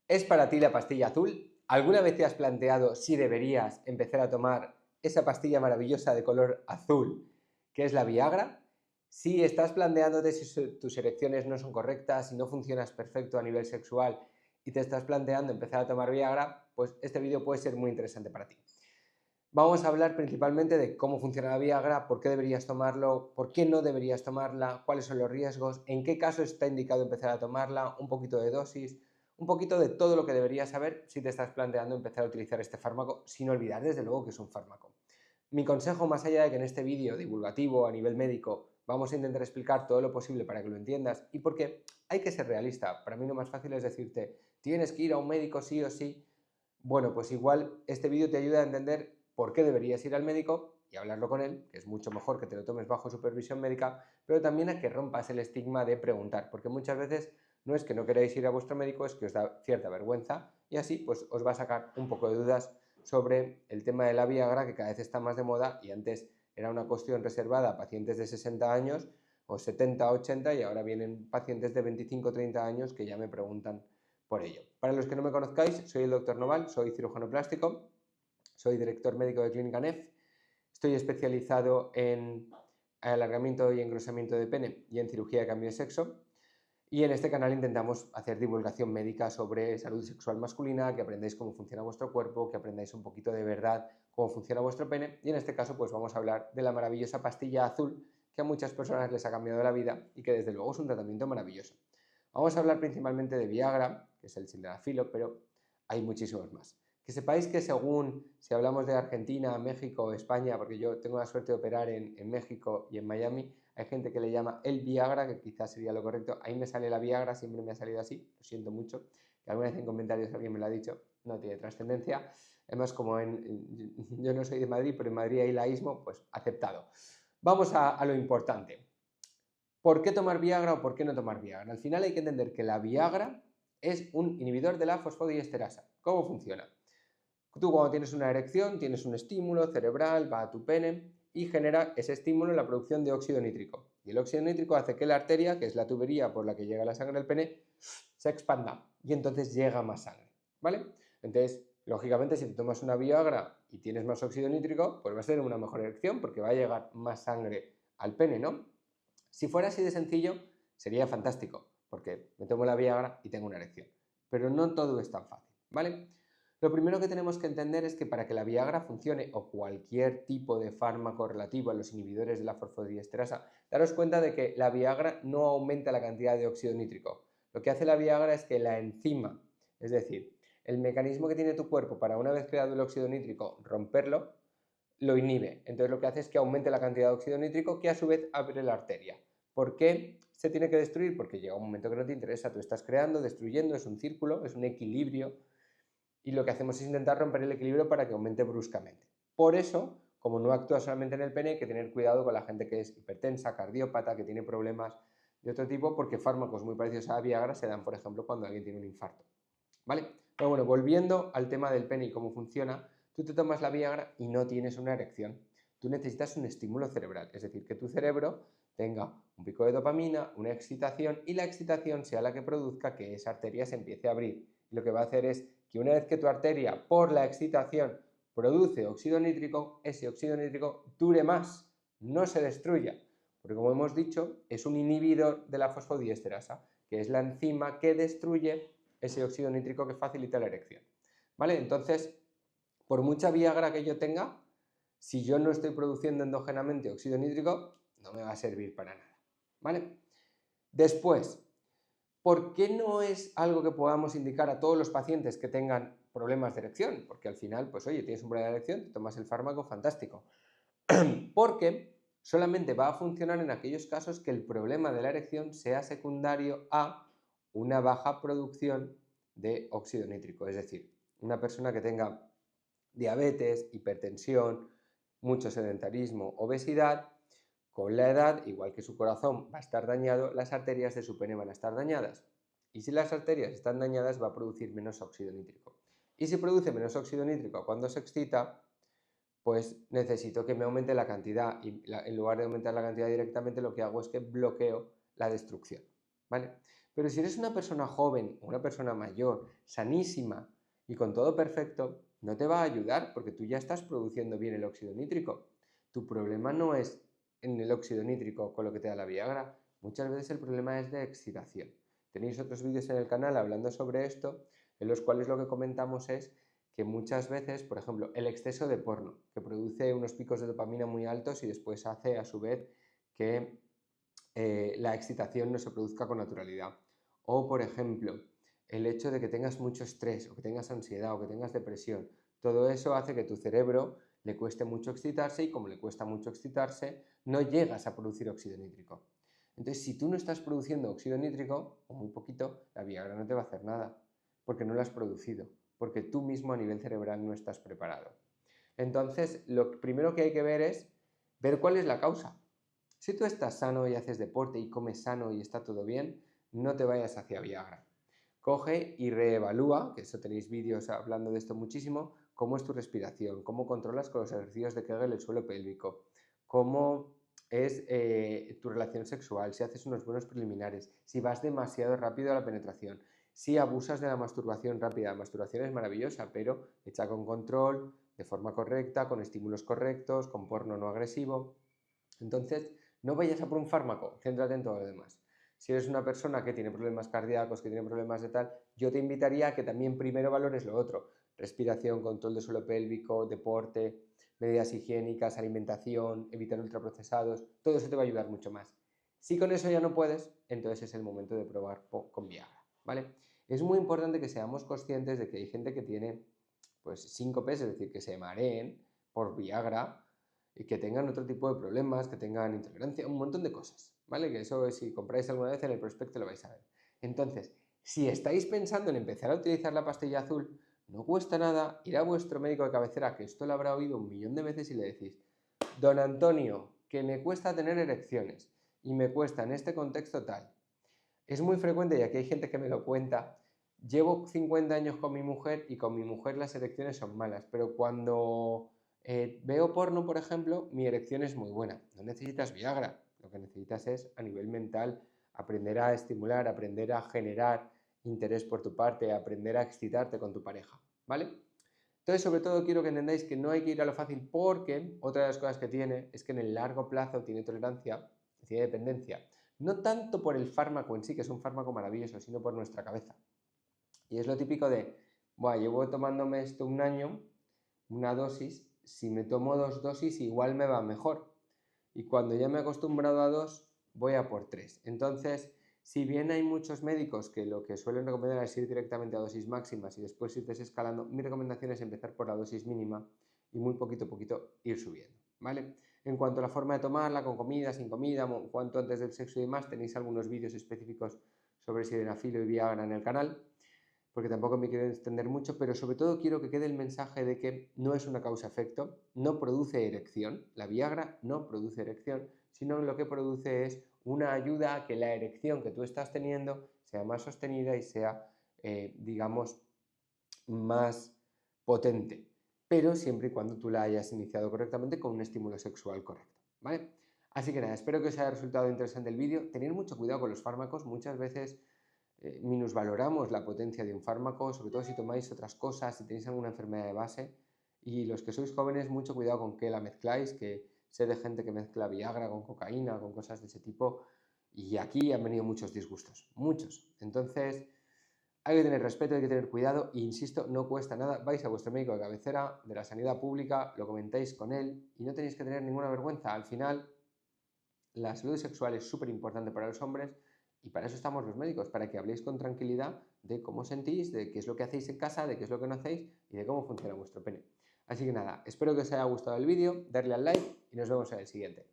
¿Es para ti la pastilla azul? ¿Alguna vez te has planteado si deberías empezar a tomar esa pastilla maravillosa de color azul que es la Viagra? Si estás planteándote si tus erecciones no son correctas, si no funcionas perfecto a nivel sexual y te estás planteando empezar a tomar Viagra, pues este vídeo puede ser muy interesante para ti. Vamos a hablar principalmente de cómo funciona la Viagra, por qué deberías tomarlo, por qué no deberías tomarla, cuáles son los riesgos, en qué caso está indicado empezar a tomarla, un poquito de dosis, un poquito de todo lo que deberías saber si te estás planteando empezar a utilizar este fármaco, sin olvidar desde luego que es un fármaco. Mi consejo, más allá de que en este vídeo divulgativo a nivel médico vamos a intentar explicar todo lo posible para que lo entiendas y porque hay que ser realista. Para mí lo más fácil es decirte, tienes que ir a un médico sí o sí. Bueno, pues igual este vídeo te ayuda a entender por qué deberías ir al médico y hablarlo con él, que es mucho mejor que te lo tomes bajo supervisión médica, pero también a que rompas el estigma de preguntar, porque muchas veces no es que no queráis ir a vuestro médico, es que os da cierta vergüenza y así pues os va a sacar un poco de dudas sobre el tema de la Viagra, que cada vez está más de moda y antes era una cuestión reservada a pacientes de 60 años o 70, 80 y ahora vienen pacientes de 25, 30 años que ya me preguntan por ello. Para los que no me conozcáis, soy el Dr. Noval, soy cirujano plástico, soy director médico de Clínica NEF, estoy especializado en alargamiento y engrosamiento de pene y en cirugía de cambio de sexo. Y en este canal intentamos hacer divulgación médica sobre salud sexual masculina, que aprendáis cómo funciona vuestro cuerpo, que aprendáis un poquito de verdad cómo funciona vuestro pene. Y en este caso, pues vamos a hablar de la maravillosa pastilla azul que a muchas personas les ha cambiado la vida y que desde luego es un tratamiento maravilloso. Vamos a hablar principalmente de Viagra, que es el sildenafilo, pero hay muchísimos más. Que sepáis que según si hablamos de Argentina, México, España, porque yo tengo la suerte de operar en México y en Miami, hay gente que le llama el Viagra, que quizás sería lo correcto. Ahí me sale la Viagra, siempre me ha salido así, lo siento mucho. Que alguna vez en comentarios alguien me lo ha dicho, no tiene trascendencia. Además, como yo no soy de Madrid, pero en Madrid hay laísmo, pues aceptado. Vamos a lo importante. ¿Por qué tomar Viagra o por qué no tomar Viagra? Al final hay que entender que la Viagra es un inhibidor de la fosfodiesterasa. ¿Cómo funciona? Tú cuando tienes una erección tienes un estímulo cerebral, va a tu pene y genera ese estímulo en la producción de óxido nítrico. Y el óxido nítrico hace que la arteria, que es la tubería por la que llega la sangre al pene, se expanda y entonces llega más sangre, ¿vale? Entonces, lógicamente, si te tomas una Viagra y tienes más óxido nítrico, pues vas a tener una mejor erección porque va a llegar más sangre al pene, ¿no? Si fuera así de sencillo, sería fantástico, porque me tomo la Viagra y tengo una erección. Pero no todo es tan fácil, ¿vale? Lo primero que tenemos que entender es que para que la Viagra funcione o cualquier tipo de fármaco relativo a los inhibidores de la fosfodiesterasa, daros cuenta de que la Viagra no aumenta la cantidad de óxido nítrico. Lo que hace la Viagra es que la enzima, es decir, el mecanismo que tiene tu cuerpo para una vez creado el óxido nítrico romperlo, lo inhibe. Entonces lo que hace es que aumente la cantidad de óxido nítrico que a su vez abre la arteria. ¿Por qué se tiene que destruir? Porque llega un momento que no te interesa, tú estás creando, destruyendo, es un círculo, es un equilibrio y lo que hacemos es intentar romper el equilibrio para que aumente bruscamente. Por eso, como no actúa solamente en el pene, hay que tener cuidado con la gente que es hipertensa, cardiópata, que tiene problemas de otro tipo, porque fármacos muy parecidos a la Viagra se dan, por ejemplo, cuando alguien tiene un infarto. ¿Vale? Pero bueno, volviendo al tema del pene y cómo funciona, tú te tomas la Viagra y no tienes una erección. Tú necesitas un estímulo cerebral, es decir, que tu cerebro tenga un pico de dopamina, una excitación y la excitación sea la que produzca que esa arteria se empiece a abrir. Y lo que va a hacer es que una vez que tu arteria, por la excitación, produce óxido nítrico, ese óxido nítrico dure más, no se destruya. Porque como hemos dicho, es un inhibidor de la fosfodiesterasa, que es la enzima que destruye ese óxido nítrico que facilita la erección. ¿Vale? Entonces, por mucha Viagra que yo tenga, si yo no estoy produciendo endógenamente óxido nítrico, no me va a servir para nada. ¿Vale? Después, ¿por qué no es algo que podamos indicar a todos los pacientes que tengan problemas de erección? Porque al final, pues oye, tienes un problema de erección, te tomas el fármaco, fantástico. Porque solamente va a funcionar en aquellos casos que el problema de la erección sea secundario a una baja producción de óxido nítrico. Es decir, una persona que tenga diabetes, hipertensión, mucho sedentarismo, obesidad, con la edad, igual que su corazón va a estar dañado, las arterias de su pene van a estar dañadas. Y si las arterias están dañadas, va a producir menos óxido nítrico. Y si produce menos óxido nítrico cuando se excita, pues necesito que me aumente la cantidad y en lugar de aumentar la cantidad directamente lo que hago es que bloqueo la destrucción, ¿vale? Pero si eres una persona joven o una persona mayor, sanísima y con todo perfecto, no te va a ayudar porque tú ya estás produciendo bien el óxido nítrico. Tu problema no es en el óxido nítrico con lo que te da la Viagra. Muchas veces el problema es de excitación. Tenéis otros vídeos en el canal hablando sobre esto, en los cuales lo que comentamos es que muchas veces, por ejemplo, el exceso de porno, que produce unos picos de dopamina muy altos y después hace a su vez que la excitación no se produzca con naturalidad. O, por ejemplo, el hecho de que tengas mucho estrés o que tengas ansiedad o que tengas depresión. Todo eso hace que tu cerebro le cueste mucho excitarse y como le cuesta mucho excitarse, no llegas a producir óxido nítrico. Entonces, si tú no estás produciendo óxido nítrico, o muy poquito, la Viagra no te va a hacer nada, porque no lo has producido, porque tú mismo a nivel cerebral no estás preparado. Entonces, lo primero que hay que ver es ver cuál es la causa. Si tú estás sano y haces deporte y comes sano y está todo bien, no te vayas hacia Viagra. Coge y reevalúa, que eso tenéis vídeos hablando de esto muchísimo, cómo es tu respiración, cómo controlas con los ejercicios de Kegel el suelo pélvico, cómo es tu relación sexual, si haces unos buenos preliminares, si vas demasiado rápido a la penetración, si abusas de la masturbación rápida. La masturbación es maravillosa, pero hecha con control, de forma correcta, con estímulos correctos, con porno no agresivo. Entonces, no vayas a por un fármaco, céntrate en todo lo demás. Si eres una persona que tiene problemas cardíacos, que tiene problemas de tal, yo te invitaría a que también primero valores lo otro. Respiración, control de suelo pélvico, deporte, medidas higiénicas, alimentación, evitar ultraprocesados, todo eso te va a ayudar mucho más. Si con eso ya no puedes, entonces es el momento de probar con Viagra, ¿vale? Es muy importante que seamos conscientes de que hay gente que tiene pues síncopes, es decir, que se mareen por Viagra, y que tengan otro tipo de problemas, que tengan intolerancia, un montón de cosas, ¿vale? Que eso si compráis alguna vez en el prospecto lo vais a ver. Entonces, si estáis pensando en empezar a utilizar la pastilla azul, no cuesta nada ir a vuestro médico de cabecera, que esto lo habrá oído un millón de veces, y le decís: don Antonio, que me cuesta tener erecciones y me cuesta en este contexto tal. Es muy frecuente, y aquí hay gente que me lo cuenta, llevo 50 años con mi mujer y con mi mujer las erecciones son malas, pero cuando veo porno, por ejemplo, mi erección es muy buena. No necesitas Viagra, lo que necesitas es, a nivel mental, aprender a estimular, aprender a generar interés por tu parte, aprender a excitarte con tu pareja, ¿vale? Entonces, sobre todo, quiero que entendáis que no hay que ir a lo fácil, porque otra de las cosas que tiene es que en el largo plazo tiene tolerancia, tiene dependencia, no tanto por el fármaco en sí, que es un fármaco maravilloso, sino por nuestra cabeza. Y es lo típico de, bueno, llevo tomándome esto un año, una dosis, si me tomo 2 dosis igual me va mejor. Y cuando ya me he acostumbrado a 2, voy a por 3. Entonces, si bien hay muchos médicos que lo que suelen recomendar es ir directamente a dosis máximas y después ir desescalando, mi recomendación es empezar por la dosis mínima y muy poquito a poquito ir subiendo, ¿vale? En cuanto a la forma de tomarla, con comida, sin comida, cuanto antes del sexo y demás, tenéis algunos vídeos específicos sobre sildenafil y Viagra en el canal, porque tampoco me quiero extender mucho, pero sobre todo quiero que quede el mensaje de que no es una causa-efecto, no produce erección, la Viagra no produce erección, sino lo que produce es una ayuda a que la erección que tú estás teniendo sea más sostenida y sea, digamos, más potente, pero siempre y cuando tú la hayas iniciado correctamente con un estímulo sexual correcto, ¿vale? Así que nada, espero que os haya resultado interesante el vídeo. Tener mucho cuidado con los fármacos, muchas veces minusvaloramos la potencia de un fármaco, sobre todo si tomáis otras cosas, si tenéis alguna enfermedad de base, y los que sois jóvenes, mucho cuidado con qué la mezcláis, que sé de gente que mezcla Viagra con cocaína, con cosas de ese tipo, y aquí han venido muchos disgustos, muchos. Entonces, hay que tener respeto, hay que tener cuidado, e insisto, no cuesta nada, vais a vuestro médico de cabecera, de la sanidad pública, lo comentáis con él, y no tenéis que tener ninguna vergüenza. Al final, la salud sexual es súper importante para los hombres, y para eso estamos los médicos, para que habléis con tranquilidad de cómo sentís, de qué es lo que hacéis en casa, de qué es lo que no hacéis y de cómo funciona vuestro pene. Así que nada, espero que os haya gustado el vídeo, darle al like y nos vemos en el siguiente.